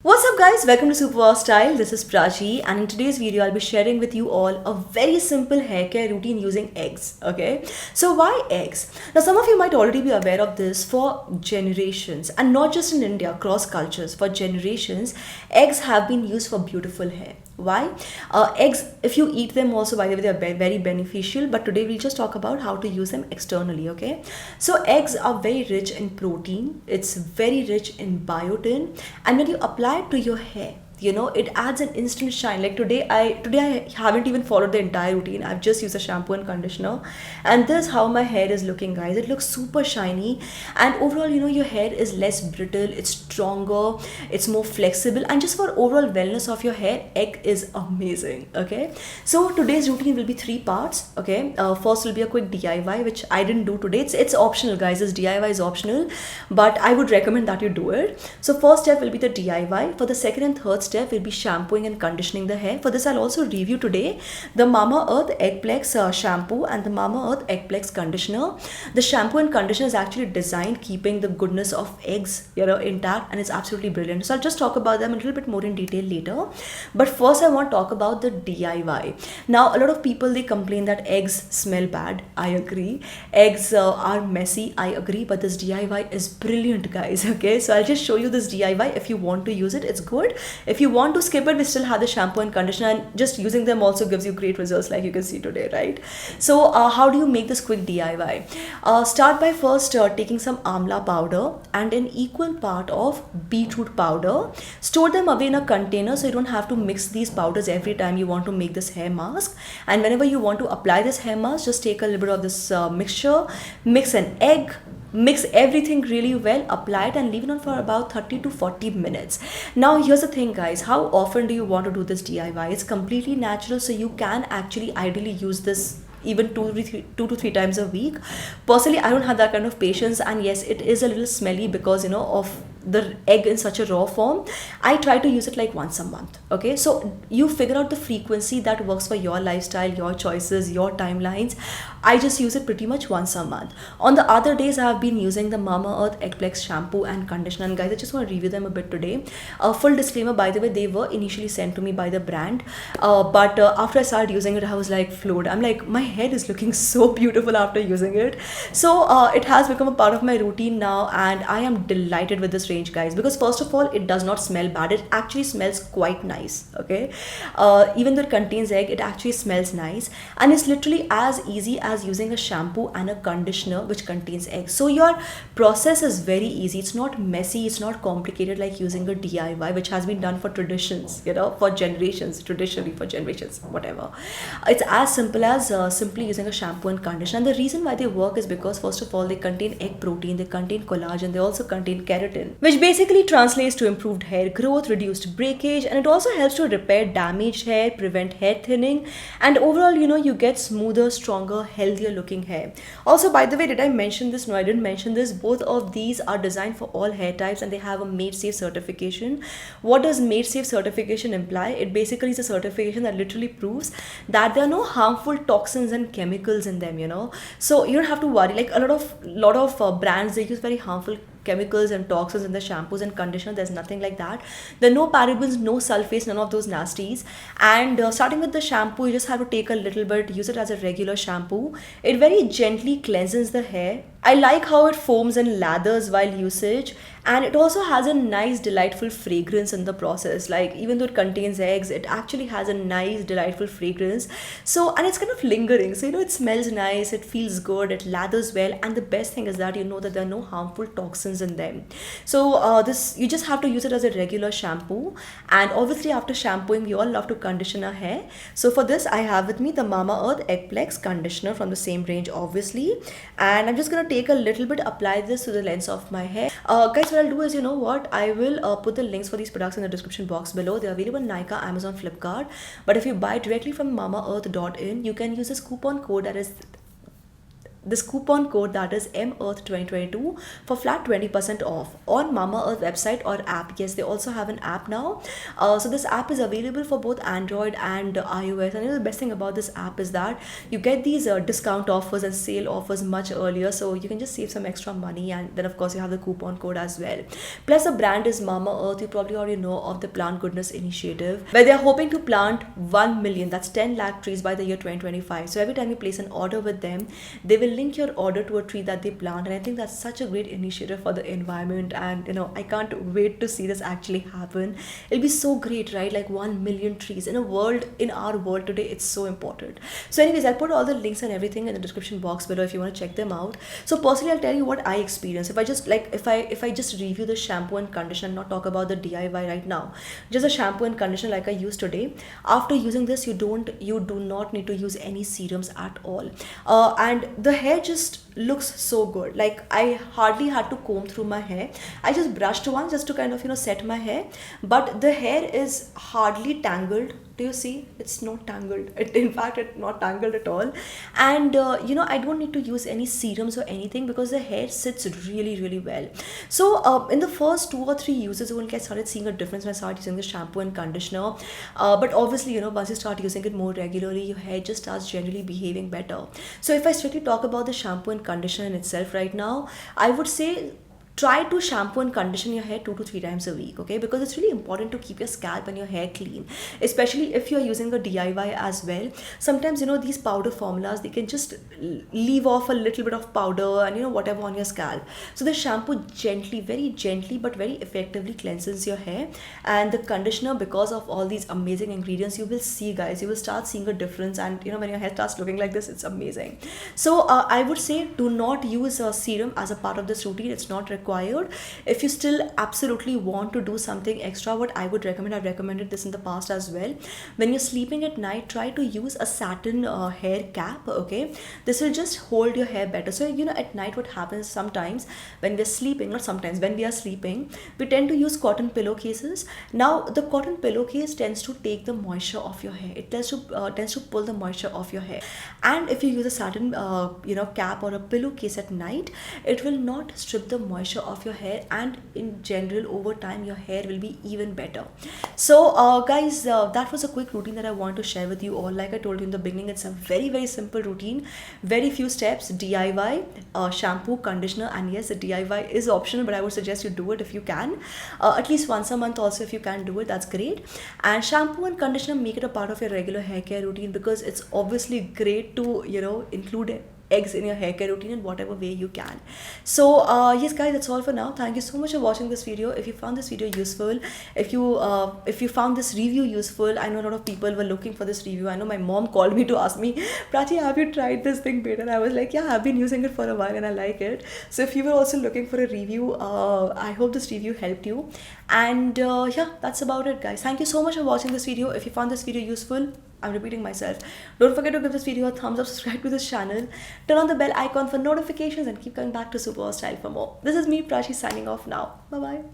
What's up guys, welcome to SuperWowStyle. This is Prachi and in today's video I'll be sharing with you all a very simple hair care routine using eggs. Okay, so why eggs? Now some of you might already be aware of this. For generations, and not just in India, across cultures, for generations eggs have been used for beautiful hair. Why? Eggs, if you eat them also, by the way, they are very beneficial, but today we'll just talk about how to use them externally. Okay, so eggs are very rich in protein, it's very rich in biotin, and when you apply it to your hair, it adds an instant shine. Like today I haven't even followed the entire routine. I've just used a shampoo and conditioner, and this is how my hair is looking, guys. It looks super shiny, and overall, your hair is less brittle, it's stronger, it's more flexible, and just for overall wellness of your hair, egg is amazing. Okay, so today's routine will be three parts. Okay, first will be a quick DIY, which I didn't do today. It's optional, guys. This DIY is optional, but I would recommend that you do it. So first step will be the DIY. For the second and third step will be shampooing and conditioning the hair. For this, I'll also review today the Mamaearth Eggplex shampoo and the Mamaearth Eggplex conditioner. The shampoo and conditioner is actually designed keeping the goodness of eggs, intact, and it's absolutely brilliant. So I'll just talk about them a little bit more in detail later. But first, I want to talk about the DIY. Now, a lot of people, they complain that eggs smell bad. I agree. Eggs are messy. I agree. But this DIY is brilliant, guys. Okay, so I'll just show you this DIY. If you want to use it, it's good. If you want to skip it, we still have the shampoo and conditioner, and just using them also gives you great results, like you can see today, right? So how do you make this quick DIY? Start by first taking some amla powder and an equal part of beetroot powder. Store them away in a container so you don't have to mix these powders every time you want to make this hair mask. And whenever you want to apply this hair mask, just take a little bit of this mixture, mix an egg, mix everything really well, apply it, and leave it on for about 30 to 40 minutes. Now here's the thing, guys, how often do you want to do this DIY? It's completely natural, so you can actually ideally use this even two to three times a week. Personally, I don't have that kind of patience, and yes, it is a little smelly because of the egg in such a raw form. I try to use it like once a month. Okay, so you figure out the frequency that works for your lifestyle, your choices, your timelines. I just use it pretty much once a month. On the other days, I have been using the Mamaearth Eggplex shampoo and conditioner, and guys, I just want to review them a bit today. Full disclaimer, by the way, they were initially sent to me by the brand, but after I started using it, I was like floored. I'm like, my hair is looking so beautiful after using it. So it has become a part of my routine now, and I am delighted with this range, guys, because first of all, it does not smell bad. It actually smells quite nice. Okay, even though it contains egg, it actually smells nice, and it's literally as easy as using a shampoo and a conditioner which contains eggs. So your process is very easy. It's not messy, it's not complicated like using a DIY, which has been done for traditions, for generations, traditionally for generations, whatever. It's as simple as simply using a shampoo and conditioner. And the reason why they work is because first of all, they contain egg protein, they contain collagen, they also contain keratin, which basically translates to improved hair growth, reduced breakage, and it also helps to repair damaged hair, prevent hair thinning, and overall, you get smoother, stronger, healthier looking hair. Also, by the way, did I mention this? No, I didn't mention this. Both of these are designed for all hair types, and they have a Made Safe certification. What does Made Safe certification imply? It basically is a certification that literally proves that there are no harmful toxins and chemicals in them, so you don't have to worry. Like a lot of brands, they use very harmful chemicals and toxins in the shampoos and conditioner. There's nothing like that. There are no parabens, no sulfates, none of those nasties. And starting with the shampoo, you just have to take a little bit, use it as a regular shampoo. It very gently cleanses the hair. I like how it foams and lathers while usage, and it also has a nice delightful fragrance in the process. Like even though it contains eggs, it actually has a nice delightful fragrance. So, and it's kind of lingering, so it smells nice, it feels good, it lathers well, and the best thing is that that there are no harmful toxins in them. So this, you just have to use it as a regular shampoo, and obviously after shampooing, we all love to condition our hair. So for this, I have with me the Mamaearth Eggplex conditioner from the same range, obviously, and I'm just gonna take a little bit, apply this to the length of my hair. Guys, what I'll do is, I will put the links for these products in the description box below. They're available on Nykaa, Amazon, Flipkart, but if you buy directly from mamaearth.in, you can use this coupon code that is this coupon code, that is Mearth 2022, for flat 20% off on Mamaearth website or app. Yes, they also have an app now. So this app is available for both Android and iOS. And the best thing about this app is that you get these discount offers and sale offers much earlier, so you can just save some extra money. And then of course you have the coupon code as well. Plus the brand is Mamaearth. You probably already know of the Plant Goodness initiative, where they are hoping to plant 1 million, that's 10 lakh trees by the year 2025. So every time you place an order with them, they will link your order to a tree that they plant. And I think that's such a great initiative for the environment, and I can't wait to see this actually happen. It'll be so great, right? Like 1 million trees in our world today, it's so important. So anyways, I'll put all the links and everything in the description box below if you want to check them out. So personally, I'll tell you what I experienced. If I just review the shampoo and conditioner and not talk about the DIY right now, just a shampoo and conditioner like I used today. After using this, you do not need to use any serums at all, and the hair just looks so good. Like I hardly had to comb through my hair. I just brushed once just to kind of set my hair, but the hair is hardly tangled. Do you see? It's not tangled. In fact, it's not tangled at all. And I don't need to use any serums or anything because the hair sits really, really well. So in the first 2 or 3 uses only, I started seeing a difference when I started using the shampoo and conditioner. But obviously, once you start using it more regularly, your hair just starts generally behaving better. So if I strictly talk about the shampoo and conditioner in itself right now, I would say try to shampoo and condition your hair 2 to 3 times a week, okay? Because it's really important to keep your scalp and your hair clean, especially if you're using the DIY as well. Sometimes these powder formulas, they can just leave off a little bit of powder and whatever on your scalp. So the shampoo gently, very gently but very effectively cleanses your hair, and the conditioner, because of all these amazing ingredients, you will see, guys, you will start seeing a difference. And when your hair starts looking like this, it's amazing. So I would say do not use a serum as a part of this routine. It's not required. If you still absolutely want to do something extra, what I would recommend, I've recommended this in the past as well, when you're sleeping at night, try to use a satin hair cap, okay? This will just hold your hair better. So at night, what happens sometimes when we're sleeping, not sometimes, when we are sleeping, we tend to use cotton pillowcases. Now the cotton pillowcase tends to take the moisture off your hair. It tends to pull the moisture off your hair. And if you use a satin cap or a pillowcase at night, it will not strip the moisture of your hair, and in general over time your hair will be even better. So guys, that was a quick routine that I want to share with you all. Like I told you in the beginning, it's a very, very simple routine, very few steps. DIY, shampoo, conditioner, and yes, the DIY is optional, but I would suggest you do it if you can, at least once a month. Also, if you can do it, that's great. And shampoo and conditioner, make it a part of your regular hair care routine, because it's obviously great to include eggs in your hair care routine in whatever way you can. So yes guys, that's all for now. Thank you so much for watching this video. If you found this video useful, if you found this review useful, I know a lot of people were looking for this review. I know my mom called me to ask me, Prachi, have you tried this thing beta? And I was like, yeah, I've been using it for a while and I like it. So if you were also looking for a review, I hope this review helped you. And yeah, that's about it, guys. Thank you so much for watching this video. If you found this video useful, I'm repeating myself, don't forget to give this video a thumbs up, subscribe to this channel, turn on the bell icon for notifications, and keep coming back to SuperWowStyle for more. This is me, Prachi, signing off now. Bye bye.